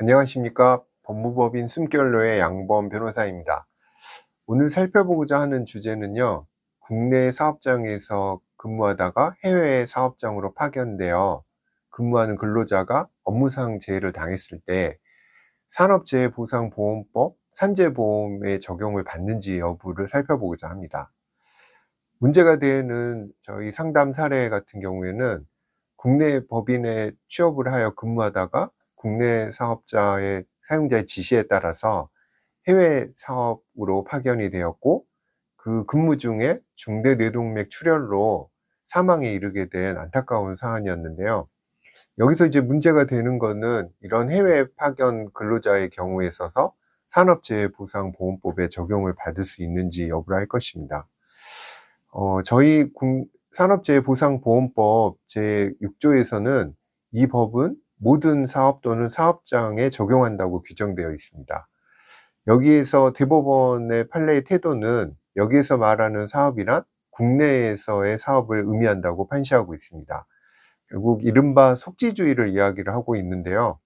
안녕하십니까. 법무법인 숨결로의 양범 변호사입니다. 오늘 살펴보고자 하는 주제는요, 국내 사업장에서 근무하다가 해외 사업장으로 파견되어 근무하는 근로자가 업무상 재해를 당했을 때 산업재해보상보험법 산재보험의 적용을 받는지 여부를 살펴보고자 합니다. 문제가 되는 저희 상담 사례 같은 경우에는 국내 법인에 취업을 하여 근무하다가 국내 사업자의 사용자의 지시에 따라서 해외 사업으로 파견이 되었고, 그 근무 중에 중대 뇌동맥 출혈로 사망에 이르게 된 안타까운 사안이었는데요. 여기서 이제 문제가 되는 거는 이런 해외 파견 근로자의 경우에 있어서 산업재해보상보험법에 적용을 받을 수 있는지 여부를 할 것입니다. 저희 산업재해보상보험법 제6조에서는 이 법은 모든 사업 또는 사업장에 적용한다고 규정되어 있습니다. 여기에서 대법원의 판례의 태도는 여기에서 말하는 사업이란 국내에서의 사업을 의미한다고 판시하고 있습니다. 결국 이른바 속지주의를 이야기를 하고 있는데요.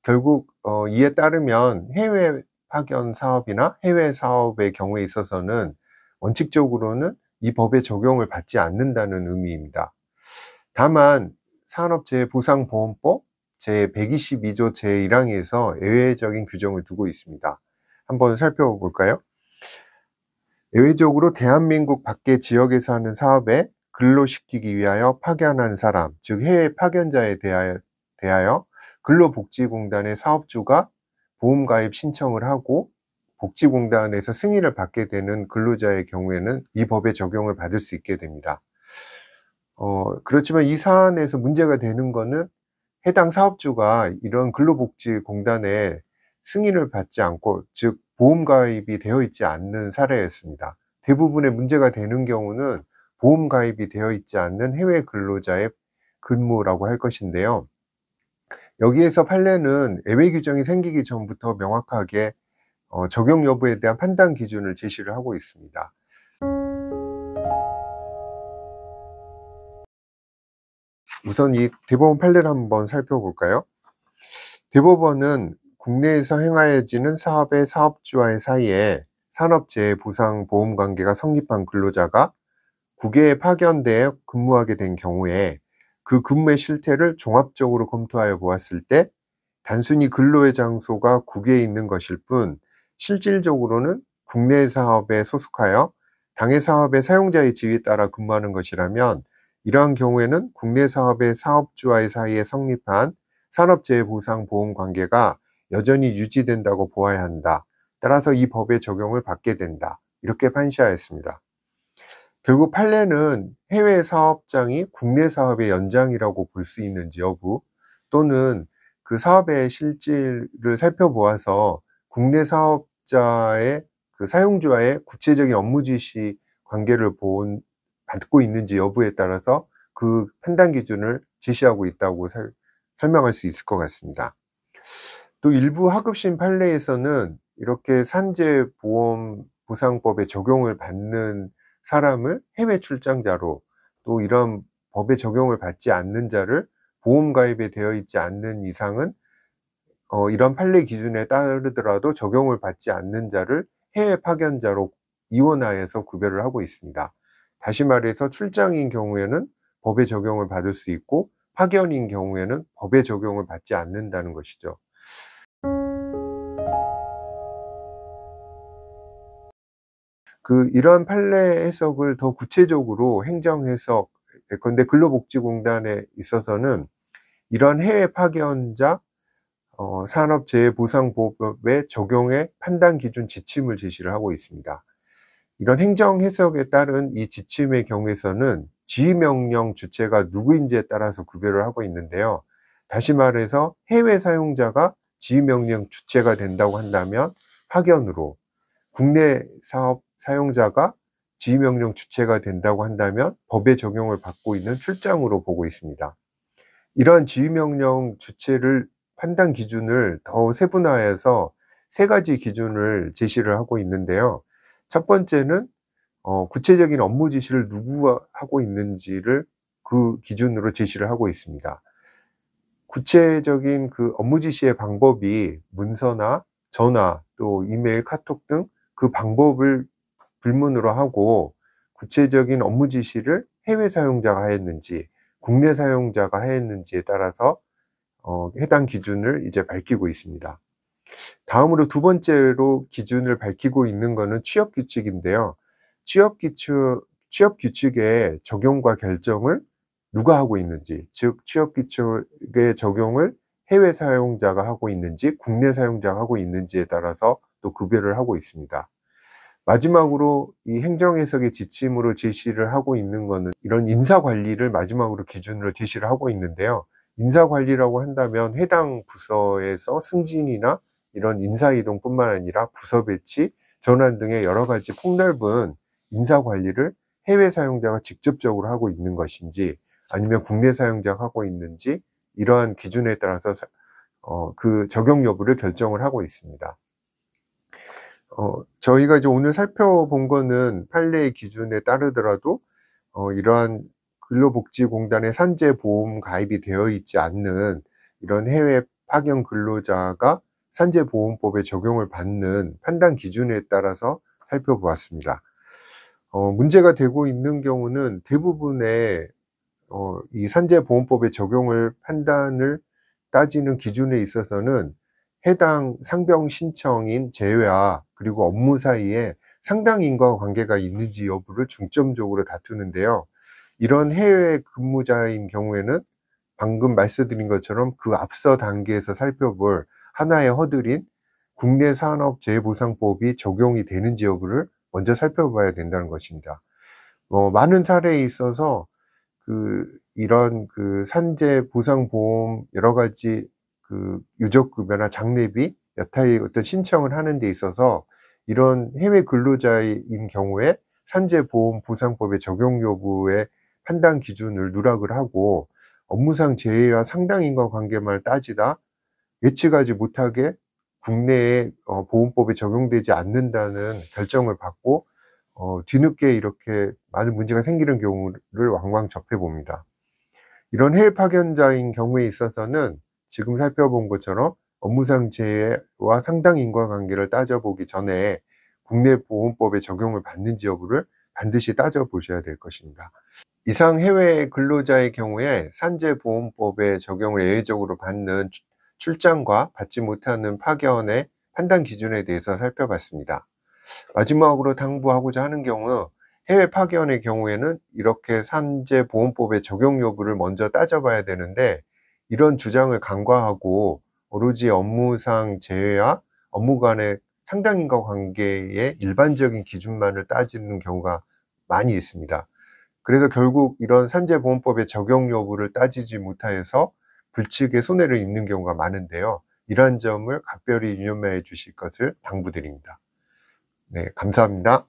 결국 이에 따르면 해외 파견 사업이나 해외 사업의 경우에 있어서는 원칙적으로는 이 법의 적용을 받지 않는다는 의미입니다. 다만 산업재해보상보험법 제122조 제1항에서 예외적인 규정을 두고 있습니다. 한번 살펴볼까요? 예외적으로 대한민국 밖의 지역에서 하는 사업에 근로시키기 위하여 파견한 사람, 즉 해외 파견자에 대하여 근로복지공단의 사업주가 보험가입 신청을 하고 복지공단에서 승인을 받게 되는 근로자의 경우에는 이 법의 적용을 받을 수 있게 됩니다. 그렇지만 이 사안에서 문제가 되는 거는 해당 사업주가 이런 근로복지공단에 승인을 받지 않고, 즉 보험가입이 되어 있지 않는 사례였습니다. 대부분의 문제가 되는 경우는 보험가입이 되어 있지 않는 해외 근로자의 근무라고 할 것인데요. 여기에서 판례는 예외 규정이 생기기 전부터 명확하게 적용 여부에 대한 판단 기준을 제시를 하고 있습니다. 우선 이 대법원 판례를 한번 살펴볼까요? 대법원은 국내에서 행하여지는 사업의 사업주와의 사이에 산업재해보상보험관계가 성립한 근로자가 국외에 파견되어 근무하게 된 경우에 그 근무의 실태를 종합적으로 검토하여 보았을 때 단순히 근로의 장소가 국외에 있는 것일 뿐 실질적으로는 국내 사업에 소속하여 당해 사업의 사용자의 지위에 따라 근무하는 것이라면, 이러한 경우에는 국내 사업의 사업주와의 사이에 성립한 산업재해보상보험 관계가 여전히 유지된다고 보아야 한다. 따라서 이 법의 적용을 받게 된다. 이렇게 판시하였습니다. 결국 판례는 해외 사업장이 국내 사업의 연장이라고 볼 수 있는지 여부, 또는 그 사업의 실질을 살펴보아서 국내 사업자의 그 사용주와의 구체적인 업무 지시 관계를 받고 있는지 여부에 따라서 그 판단 기준을 제시하고 있다고 설명할 수 있을 것 같습니다. 또 일부 하급심 판례에서는 이렇게 산재보험보상법에 적용을 받는 사람을 해외 출장자로, 또 이런 법에 적용을 받지 않는 자를 보험가입에 되어 있지 않는 이상은 이런 판례 기준에 따르더라도 적용을 받지 않는 자를 해외 파견자로 이원하여서 구별을 하고 있습니다. 다시 말해서 출장인 경우에는 법의 적용을 받을 수 있고 파견인 경우에는 법의 적용을 받지 않는다는 것이죠. 이러한 판례 해석을 더 구체적으로 행정 해석, 예컨대 근로복지공단에 있어서는 이러한 해외 파견자 산업재해보상보험법의 적용의 판단 기준 지침을 제시를 하고 있습니다. 이런 행정 해석에 따른 이 지침의 경우에서는 지휘명령 주체가 누구인지에 따라서 구별을 하고 있는데요. 다시 말해서 해외 사용자가 지휘명령 주체가 된다고 한다면 파견으로, 국내 사업 사용자가 지휘명령 주체가 된다고 한다면 법의 적용을 받고 있는 출장으로 보고 있습니다. 이러한 지휘명령 주체를 판단 기준을 더 세분화해서 세 가지 기준을 제시를 하고 있는데요. 첫 번째는 구체적인 업무 지시를 누구가 하고 있는지를 그 기준으로 제시를 하고 있습니다. 구체적인 그 업무 지시의 방법이 문서나 전화 또 이메일, 카톡 등 그 방법을 불문으로 하고 구체적인 업무 지시를 해외 사용자가 하였는지 국내 사용자가 하였는지에 따라서 해당 기준을 이제 밝히고 있습니다. 다음으로 두 번째로 기준을 밝히고 있는 거는 취업 규칙인데요. 취업 규칙의 적용과 결정을 누가 하고 있는지, 즉 취업 규칙의 적용을 해외 사용자가 하고 있는지 국내 사용자가 하고 있는지에 따라서 또 구별을 하고 있습니다. 마지막으로 이 행정해석의 지침으로 제시를 하고 있는 거는 이런 인사관리를 마지막으로 기준으로 제시를 하고 있는데요. 인사관리라고 한다면 해당 부서에서 승진이나 이런 인사이동뿐만 아니라 부서 배치, 전환 등의 여러 가지 폭넓은 인사관리를 해외 사용자가 직접적으로 하고 있는 것인지 아니면 국내 사용자가 하고 있는지 이러한 기준에 따라서 그 적용 여부를 결정을 하고 있습니다. 저희가 이제 오늘 살펴본 거는 판례의 기준에 따르더라도 이러한 근로복지공단의 산재보험 가입이 되어 있지 않는 이런 해외 파견 근로자가 산재보험법에 적용을 받는 판단 기준에 따라서 살펴보았습니다. 문제가 되고 있는 경우는 대부분의 이 산재보험법의 적용을 판단을 따지는 기준에 있어서는 해당 상병 신청인 제외와 그리고 업무 사이에 상당 인과관계가 있는지 여부를 중점적으로 다투는데요. 이런 해외 근무자인 경우에는 방금 말씀드린 것처럼 그 앞서 단계에서 살펴볼 하나의 허들인 국내 산업재해보상법이 적용이 되는지 여부를 먼저 살펴봐야 된다는 것입니다. 많은 사례에 있어서 이런 산재보상보험 여러 가지 유족급여나 장례비 여타의 어떤 신청을 하는 데 있어서 이런 해외 근로자인 경우에 산재보험보상법의 적용 여부의 판단 기준을 누락을 하고 업무상 재해와 상당 인과관계만 따지다 예측하지 못하게 국내에 보험법에 적용되지 않는다는 결정을 받고 뒤늦게 이렇게 많은 문제가 생기는 경우를 왕왕 접해봅니다. 이런 해외 파견자인 경우에 있어서는 지금 살펴본 것처럼 업무상 재해와 상당 인과관계를 따져보기 전에 국내 보험법에 적용을 받는지 여부를 반드시 따져보셔야 될 것입니다. 이상 해외 근로자의 경우에 산재보험법의 적용을 예외적으로 받는 출장과 받지 못하는 파견의 판단 기준에 대해서 살펴봤습니다. 마지막으로 당부하고자 하는 경우 해외 파견의 경우에는 이렇게 산재보험법의 적용 여부를 먼저 따져봐야 되는데 이런 주장을 간과하고 오로지 업무상 재해와 업무 간의 상당 인과관계의 일반적인 기준만을 따지는 경우가 많이 있습니다. 그래서 결국 이런 산재보험법의 적용 여부를 따지지 못하여서 불측의 손해를 입는 경우가 많은데요. 이러한 점을 각별히 유념해 주실 것을 당부드립니다. 네, 감사합니다.